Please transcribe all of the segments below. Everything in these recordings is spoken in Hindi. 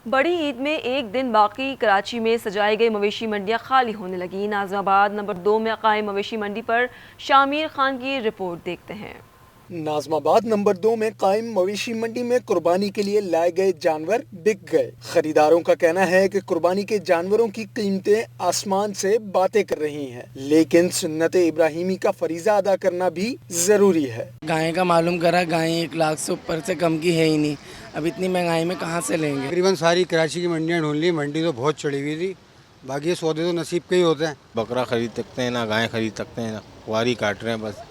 बड़ी ईद में एक दिन बाकी कराची में सजाई गई मवेशी मंडियां खाली होने लगी। नाज़िमाबाद नंबर 2 में कायम मवेशी मंडी पर शामिर खान की रिपोर्ट देखते हैं। नाज़िमाबाद नंबर 2 में कायम मवेशी मंडी में कुर्बानी के लिए लाए गए जानवर बिक गए। खरीदारों का कहना है कि कुर्बानी के जानवरों की कीमतें आसमान से बातें कर रही हैं, लेकिन सुन्नत इब्राहिमी का फरीजा अदा करना भी जरूरी है। गाय का मालूम करा, गाय 1 लाख से ऊपर से कम की है ही नहीं। अब इतनी महंगाई में कहाँ से लेंगे। तकरीबन सारी कराची की मंडियाँ ढूंढ ली, मंडी तो बहुत चढ़ी हुई थी। बाकी सौदे तो नसीब के ही होते हैं। बकरा खरीद सकते हैं ना गाय खरीद सकते हैं ना वारी काट रहे हैं, बस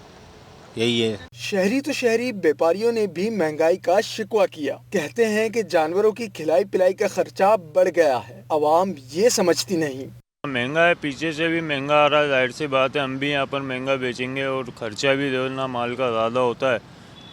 यही है। शहरी तो शहरी व्यापारियों ने भी महंगाई का शिकवा किया। कहते हैं कि जानवरों की खिलाई पिलाई का खर्चा बढ़ गया है, आवाम ये समझती नहीं। महंगा है, पीछे से भी महंगा आ रहा है, जाहिर सी बात है हम भी यहाँ पर महंगा बेचेंगे और खर्चा भी ना माल का ज़्यादा होता है।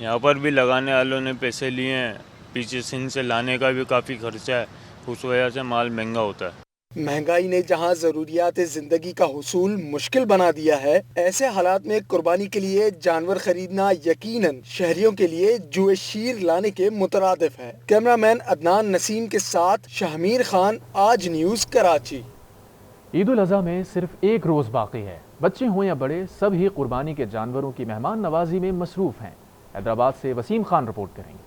यहाँ पर भी लगाने वालों ने पैसे लिए हैं, पीछे सिंध से लाने का भी काफ़ी खर्चा है, उस वजह से माल महंगा होता है। महंगाई ने जहां जरूरियात जिंदगी का हुसूल मुश्किल बना दिया है, ऐसे हालात में कुर्बानी के लिए जानवर खरीदना यकीनन शहरियों के लिए जुए शीर लाने के मुतरादिफ है। कैमरामैन अदनान नसीम के साथ शामिर खान, आज न्यूज़, कराची। ईद उल अज़हा में सिर्फ एक रोज़ बाकी है। बच्चे हों या बड़े, सब ही कुर्बानी के जानवरों की मेहमान नवाजी में मसरूफ़ हैं। हैदराबाद से वसीम खान रिपोर्ट करेंगे।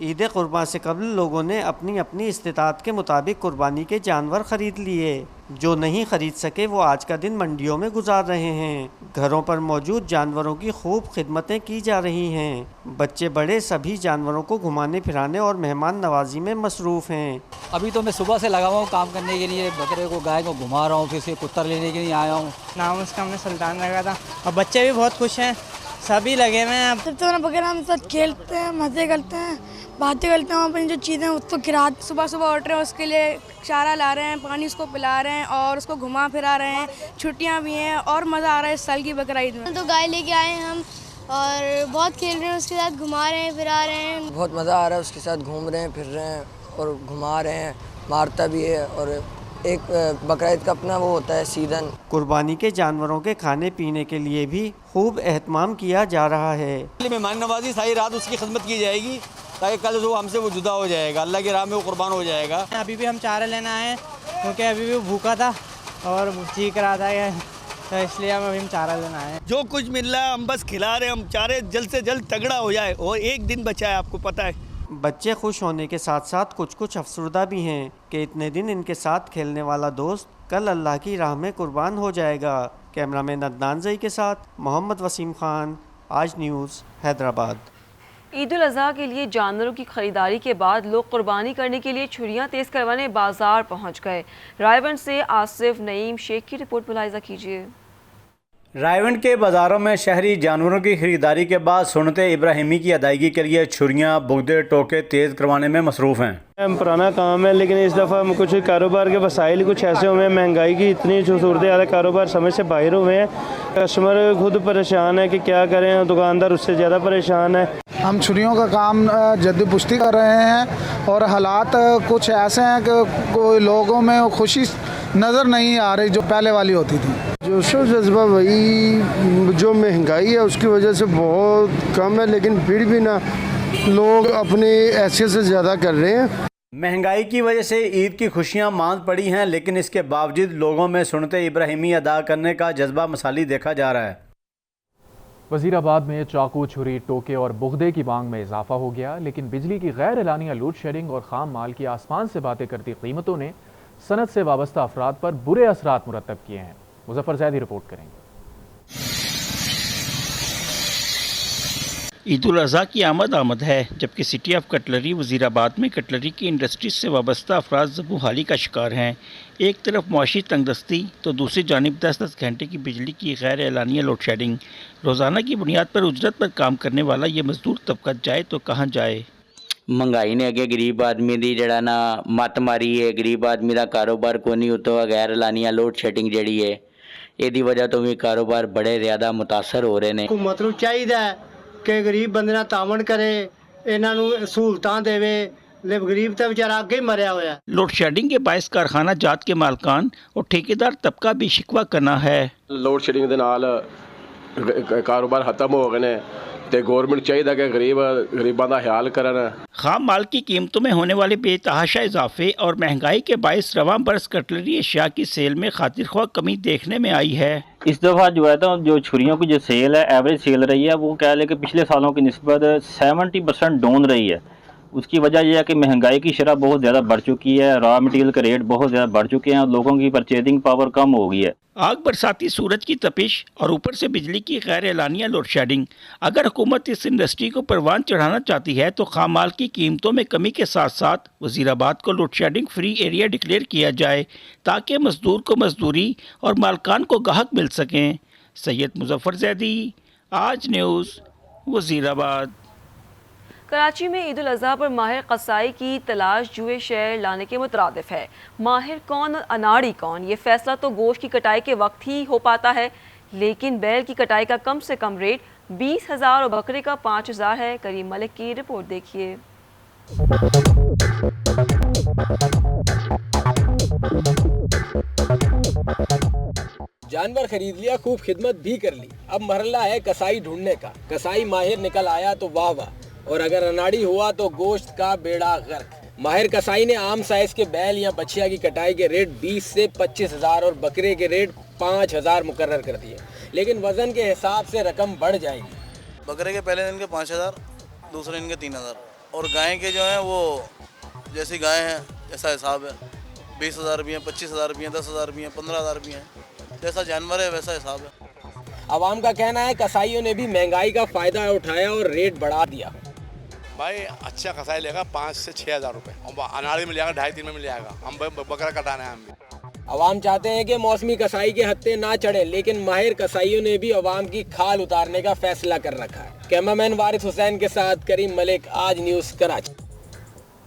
ईद कुर्बान से कबल लोगों ने अपनी अपनी इस्तिताअत के मुताबिक कुर्बानी के जानवर ख़रीद लिए। जो नहीं ख़रीद सके वो आज का दिन मंडियों में गुजार रहे हैं। घरों पर मौजूद जानवरों की खूब खिदमतें की जा रही हैं। बच्चे बड़े सभी जानवरों को घुमाने फिराने और मेहमान नवाजी में मसरूफ़ हैं। अभी तो मैं सुबह से लगा हुआ हूँ काम करने के लिए, बकरे को गाय को घुमा रहा हूँ, फिर से कुत्ता लेने के लिए आया हूँ। नाम उसका हमने सुल्तान रखा था और बच्चे भी बहुत खुश हैं, सभी लगे हुए हैं। सब तो बकरे हम साथ खेलते हैं, मज़े करते हैं, बातें करते हैं। अपनी जो चीज़ें उसको खिला, सुबह सुबह उठ रहे हैं, उसके लिए चारा ला रहे हैं, पानी उसको पिला रहे हैं और उसको घुमा फिरा रहे हैं। छुट्टियां भी हैं और मज़ा आ रहा है इस साल की बकरा ईद में। तो गाय लेके आए हैं हम और बहुत खेल रहे हैं, उसके साथ घुमा रहे हैं, फिरा रहे हैं। बहुत मज़ा आ रहा है, उसके साथ घूम रहे हैं, फिर रहे हैं और घुमा रहे हैं, मारता भी है। और एक बकरा ईद का अपना वो होता है सीजन। कुर्बानी के जानवरों के खाने पीने के लिए भी खूब एहतमाम किया जा रहा है। मेहमान नवाजी सारी रात उसकी खिदमत की जाएगी ताकि कल जो हमसे वो जुदा हो जाएगा, अल्लाह की राह में वो कुर्बान हो जाएगा। अभी भी हम चारा लेना आए क्योंकि अभी भी भूखा था और चीख रहा था, तो इसलिए हम चारा लेना आए। जो कुछ मिल रहा है हम बस खिला रहे हैं। हम चाह रहे जल्द से जल्द तगड़ा हो जाए और एक दिन बचा है, आपको पता है। बच्चे खुश होने के साथ साथ कुछ अफसरदा भी हैं कि इतने दिन इनके साथ खेलने वाला दोस्त कल अल्लाह की राह में कुर्बान हो जाएगा। कैमरामैन अदनान ज़ई के साथ मोहम्मद वसीम खान, आज न्यूज़, हैदराबाद। ईद उल अज़हा के लिए जानवरों की खरीदारी के बाद लोग कुर्बानी करने के लिए छुरियां तेज करवाने बाजार पहुंच गए। रायवंड से आसिफ नईम शेख की रिपोर्ट मुलाहिजा कीजिए। रायवंड के बाज़ारों में शहरी जानवरों की खरीदारी के बाद सुन्नत इब्राहिमी की अदायगी के लिए छुरियां, बुगदे, टोके तेज़ करवाने में मसरूफ़ हैं। पुराना काम है, लेकिन इस दफ़ा कुछ कारोबार के वसाइल कुछ ऐसे हुए हैं, महंगाई की इतनी जो सूरत हाल है, कारोबार समझ से बाहर हुए हैं। कस्टमर खुद परेशान है कि क्या करें, दुकानदार उससे ज़्यादा परेशान है। हम छुरियों का काम जद्दी पुश्ती कर रहे हैं और हालात कुछ ऐसे हैं कि कोई लोगों में खुशी नज़र नहीं आ रही जो पहले वाली होती थी। जोशो जज्बा वही, जो महंगाई है उसकी वजह से बहुत कम है, लेकिन फिर भी ना लोग अपनी हैसियत से ज़्यादा कर रहे हैं। महंगाई की वजह से ईद की खुशियां मांद पड़ी हैं, लेकिन इसके बावजूद लोगों में सुन्नत इब्राहिमी अदा करने का जज्बा मसाली देखा जा रहा है। वजीराबाद में चाकू, छुरी, टोके और बुगदे की मांग में इजाफा हो गया, लेकिन बिजली की गैर एलानिया लोड शेडिंग और खाम माल की आसमान से बातें करती कीमतों ने सनत से वाबस्ता अफराद पर बुरे असरात मुरतब किए हैं। मुजफ्फर ज़ैदी रिपोर्ट करेंगे। ईद उल अज़हा की आमद है, जबकि सिटी ऑफ कटलरी वज़ीराबाद में कटलरी की इंडस्ट्रीज से वाबस्ता अफराद ज़बूहाली का शिकार हैं। एक तरफ मुआशी तंगदस्ती तो दूसरी जानिब 10-10 घंटे की बिजली की गैर एलानिया लोड शेडिंग। रोज़ाना की बुनियाद पर उजरत पर काम करने वाला ये मजदूर तबका जाए तो कहाँ जाए। महंगाई ने अगे गरीब आदमी की जड़ा ना मत मारी है। गरीब आदमी का कारोबार को नहीं उतो गैर एलानिया लोड शेडिंग जी है, यदी वजह तो भी कारोबार बड़े ज़्यादा मुतासर हो रहे हैं। हुकूमत नूं चाहिए कि गरीब बंदे नाल तावन करे, इन्हां नूं सहूलतां देवे, ले गरीब तो बेचारा अगे ही मरिया होया। लोड शेडिंग के बायस कारखाना जात के मालकान और ठेकेदार तबका भी शिकवा करना है। लोड शेडिंग दे नाल कारोबार खत्म हो गए ने तो गौरमेंट चाहिए कि गरीबों का ख्याल करना। खाम माल की कीमतों में होने वाले बेतहाशा इजाफे और महंगाई के बायस रवां बरस कटलरी अशिया की सेल में खातिर ख्वाह कमी देखने में आई है। इस दफ़ा जो है तो जो छुरियों की जो सेल है, एवरेज सेल रही है, वो कह लें कि पिछले सालों की निस्बत 70% डाउन रही है। उसकी वजह यह है कि महंगाई की शरह बहुत ज़्यादा बढ़ चुकी है, रॉ मटेरियल के रेट बहुत ज़्यादा बढ़ चुके हैं और लोगों की परचेजिंग पावर कम हो गई है। आग बरसाती सूरज की तपिश और ऊपर से बिजली की गैर एलानिया लोड शेडिंग। अगर हुकूमत इस इंडस्ट्री को परवान चढ़ाना चाहती है तो खाम माल की कीमतों में कमी के साथ साथ वज़ीराबाद को load shedding free area declare किया जाए ताकि मजदूर को मजदूरी और मालकान को गाहक मिल सकें। सैयद मुजफ्फर जैदी, आज न्यूज़, वज़ीराबाद। कराची में ईद उल अज़हा पर माहिर कसाई की तलाश जुए शहर लाने के मुतरादिफ है। माहिर कौन और अनाड़ी कौन, ये फैसला तो गोश्त की कटाई के वक्त ही हो पाता है, लेकिन बैल की कटाई का कम से कम रेट 20,000 और बकरे का 5,000 है। करीम मलिक की रिपोर्ट देखिए। जानवर खरीद लिया, खूब खिदमत भी कर ली, अब मरहला है कसाई ढूंढने का। कसाई माहिर निकल आया तो वाह वाह, और अगर अनाड़ी हुआ तो गोश्त का बेड़ा गर्क। माहिर कसाई ने आम साइज के बैल या बछिया की कटाई के रेट 20 से 25,000 और बकरे के रेट 5,000 मुकर्रर कर दिए, लेकिन वजन के हिसाब से रकम बढ़ जाएगी। बकरे के पहले दिन के 5,000, दूसरे दिन के 3,000, और गाय के जो है वो जैसी गाय है ऐसा हिसाब है। 20,000 भी हैं, 25,000 भी हैं, 10,000 भी हैं, 15,000 भी हैं, जैसा जानवर है वैसा हिसाब है। आवाम का कहना है कसाईयों ने भी महंगाई का फायदा उठाया और रेट बढ़ा दिया। भाई अच्छा कसाई लेगा 5 से 6,000 रुपये, और अनाड़ी मिल जाएगा 2.5-3 में मिल जाएगा। हम बकरा कटाना है हम भी। आवाम चाहते हैं कि मौसमी कसाई के हत्थे ना चढ़े, लेकिन माहिर कसाईयों ने भी आवाम की खाल उतारने का फैसला कर रखा है। कैमरामैन वारिस हुसैन के साथ करीम मलिक, आज न्यूज़, कराची।